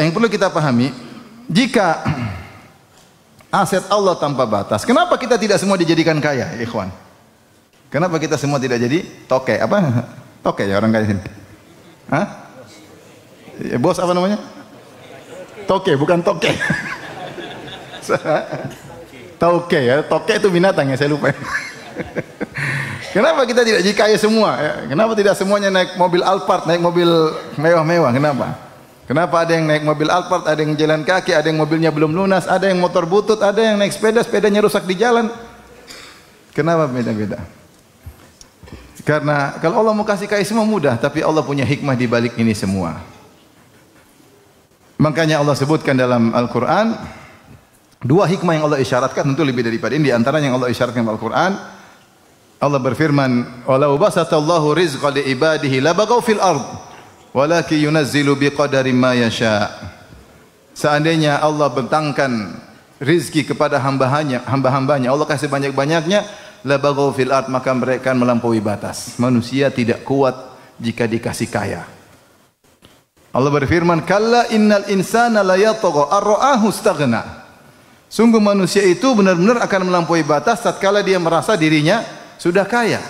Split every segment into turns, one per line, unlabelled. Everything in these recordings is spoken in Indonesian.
yang perlu kita pahami, jika aset Allah tanpa batas, kenapa kita tidak semua dijadikan kaya, ikhwan? Kenapa kita semua tidak jadi toke? Apa? Toke ya orang kaya sini? Hah? Ya, bos apa namanya? Toke, bukan toke. Toke ya, toke itu binatang ya, saya lupa. Kenapa kita tidak jadi kaya semua? Kenapa tidak semuanya naik mobil Alphard, naik mobil mewah-mewah? Kenapa? Kenapa ada yang naik mobil Alphard, ada yang jalan kaki, ada yang mobilnya belum lunas, ada yang motor butut, ada yang naik sepeda, sepedanya rusak di jalan. Kenapa beda-beda? Karena kalau Allah mau kasih kaya semua mudah, tapi Allah punya hikmah di balik ini semua. Makanya Allah sebutkan dalam Al-Quran, dua hikmah yang Allah isyaratkan, tentu lebih daripada ini. Di antaranya yang Allah isyaratkan dalam Al-Quran, Allah berfirman, "Walau basatallahu rizqa li ibadihi labaghaw fil ard, walakin yunazzilu biqadari ma yasha." Seandainya Allah bentangkan rizki kepada hamba-hambanya, Allah kasih banyak-banyaknya, labaghaw fil ard, maka mereka melampaui batas. Manusia tidak kuat jika dikasih kaya. Allah berfirman, "Kalla innal insana la yatgha ar-ra'ahu istaghna." Sungguh manusia itu benar-benar akan melampaui batas tatkala dia merasa dirinya sudah kaya.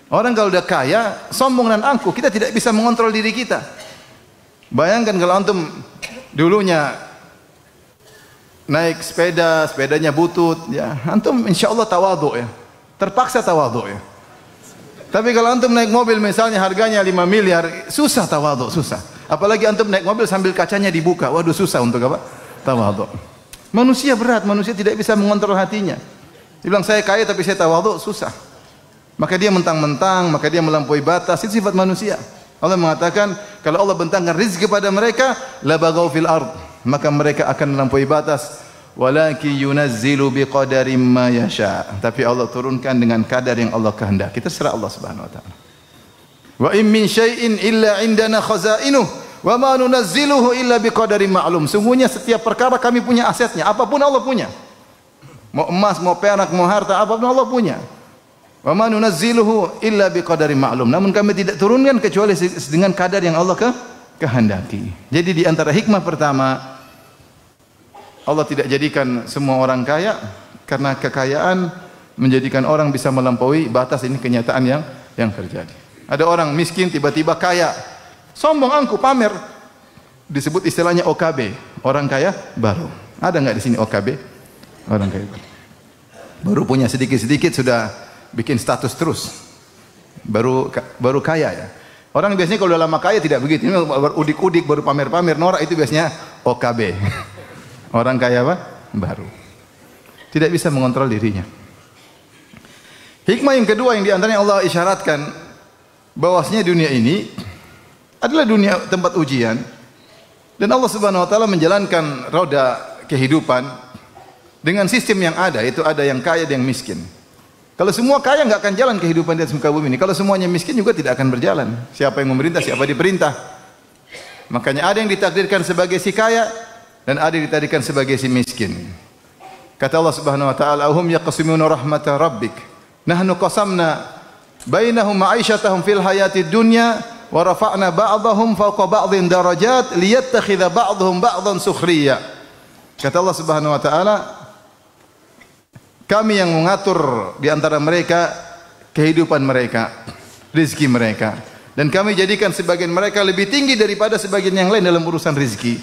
Orang kalau sudah kaya, sombong dan angkuh, kita tidak bisa mengontrol diri kita. Bayangkan kalau antum dulunya naik sepeda, sepedanya butut, ya, antum insyaallah tawadhu ya. Terpaksa tawadhu ya. Tapi kalau antum naik mobil misalnya harganya 5 miliar, susah tawadhu, susah. Apalagi antum naik mobil sambil kacanya dibuka, waduh susah untuk apa? Tawadhu. Manusia berat, manusia tidak bisa mengontrol hatinya. Dia bilang saya kaya tapi saya tawadhu, susah. Maka dia mentang-mentang, maka dia melampaui batas, itu sifat manusia. Allah mengatakan kalau Allah bentangkan rezeki kepada mereka, la baghaw fil ard, maka mereka akan melampaui batas. Walaki yunazzilu biqadarin ma yasha. Tapi Allah turunkan dengan kadar yang Allah kehendaki. Kita serah Allah Subhanahu wa taala. Wa in min syai'in illa indana khazainuh wa ma nunazziluhu illa biqadarin ma'lum. Sungguhnya setiap perkara kami punya asetnya, apapun Allah punya. Mau emas, mau perak, mau harta, apapun Allah punya. Wa ma nunazziluhu illa biqadarin ma'lum. Namun kami tidak turunkan kecuali dengan kadar yang Allah kehendaki. Jadi di antara hikmah pertama, Allah tidak jadikan semua orang kaya karena kekayaan menjadikan orang bisa melampaui batas. Ini kenyataan yang terjadi. Ada orang miskin tiba-tiba kaya, sombong angkuh pamer, disebut istilahnya OKB, orang kaya baru. Ada nggak di sini OKB? Orang kaya baru punya sedikit-sedikit sudah bikin status terus, baru kaya ya. Orang biasanya kalau udah lama kaya tidak begitu, ini baru udik-udik, baru pamer-pamer norak, itu biasanya OKB. Orang kaya apa? Baru. Tidak bisa mengontrol dirinya. Hikmah yang kedua yang diantaranya Allah isyaratkan bahwasanya dunia ini adalah dunia tempat ujian dan Allah Subhanahu wa taala menjalankan roda kehidupan dengan sistem yang ada, itu ada yang kaya dan yang miskin. Kalau semua kaya enggak akan jalan kehidupan di atas muka bumi ini. Kalau semuanya miskin juga tidak akan berjalan. Siapa yang memerintah, siapa diperintah. Makanya ada yang ditakdirkan sebagai si kaya dan ada yang ditakdirkan sebagai si miskin. Kata Allah Subhanahu wa taala, "Ahum yaqsimuna rahmata rabbik. Nahnu qasamna bainahum ma'isyatahum fil hayatid dunya wa rafa'na ba'dahum fawqa ba'dhin darajat liyattakhidha ba'dhum ba'dhan sukhriya." Kata Allah Subhanahu wa taala, kami yang mengatur di antara mereka kehidupan mereka, rezeki mereka, dan kami jadikan sebagian mereka lebih tinggi daripada sebagian yang lain dalam urusan rezeki.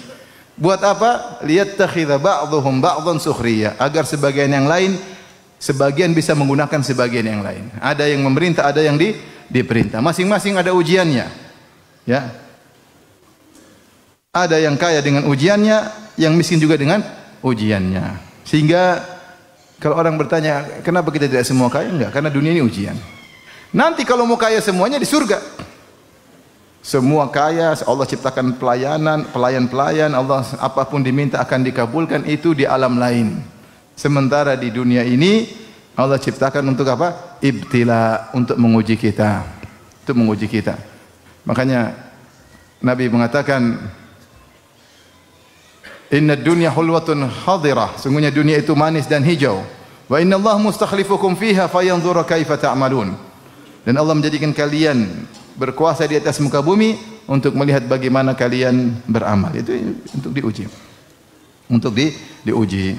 Buat apa? Liyattakhidha ba'dhum ba'dhan sukhriya, agar sebagian yang lain sebagian bisa menggunakan sebagian yang lain. Ada yang memerintah, ada yang diperintah. Masing-masing ada ujiannya. Ya. Ada yang kaya dengan ujiannya, yang miskin juga dengan ujiannya. Sehingga kalau orang bertanya, kenapa kita tidak semua kaya? Enggak, karena dunia ini ujian. Nanti kalau mau kaya semuanya di surga. Semua kaya, Allah ciptakan pelayan-pelayan, Allah apapun diminta akan dikabulkan, itu di alam lain. Sementara di dunia ini Allah ciptakan untuk apa? Ibtila, untuk menguji kita. Untuk menguji kita. Makanya Nabi mengatakan, "Inna dunya hulwatun hadirah." Sungguhnya dunia itu manis dan hijau. Wa inna Allah mustakhlifukum fiha fayanzura kaifa ta'malun. Dan Allah menjadikan kalian berkuasa di atas muka bumi untuk melihat bagaimana kalian beramal. Itu untuk diuji. Untuk diuji.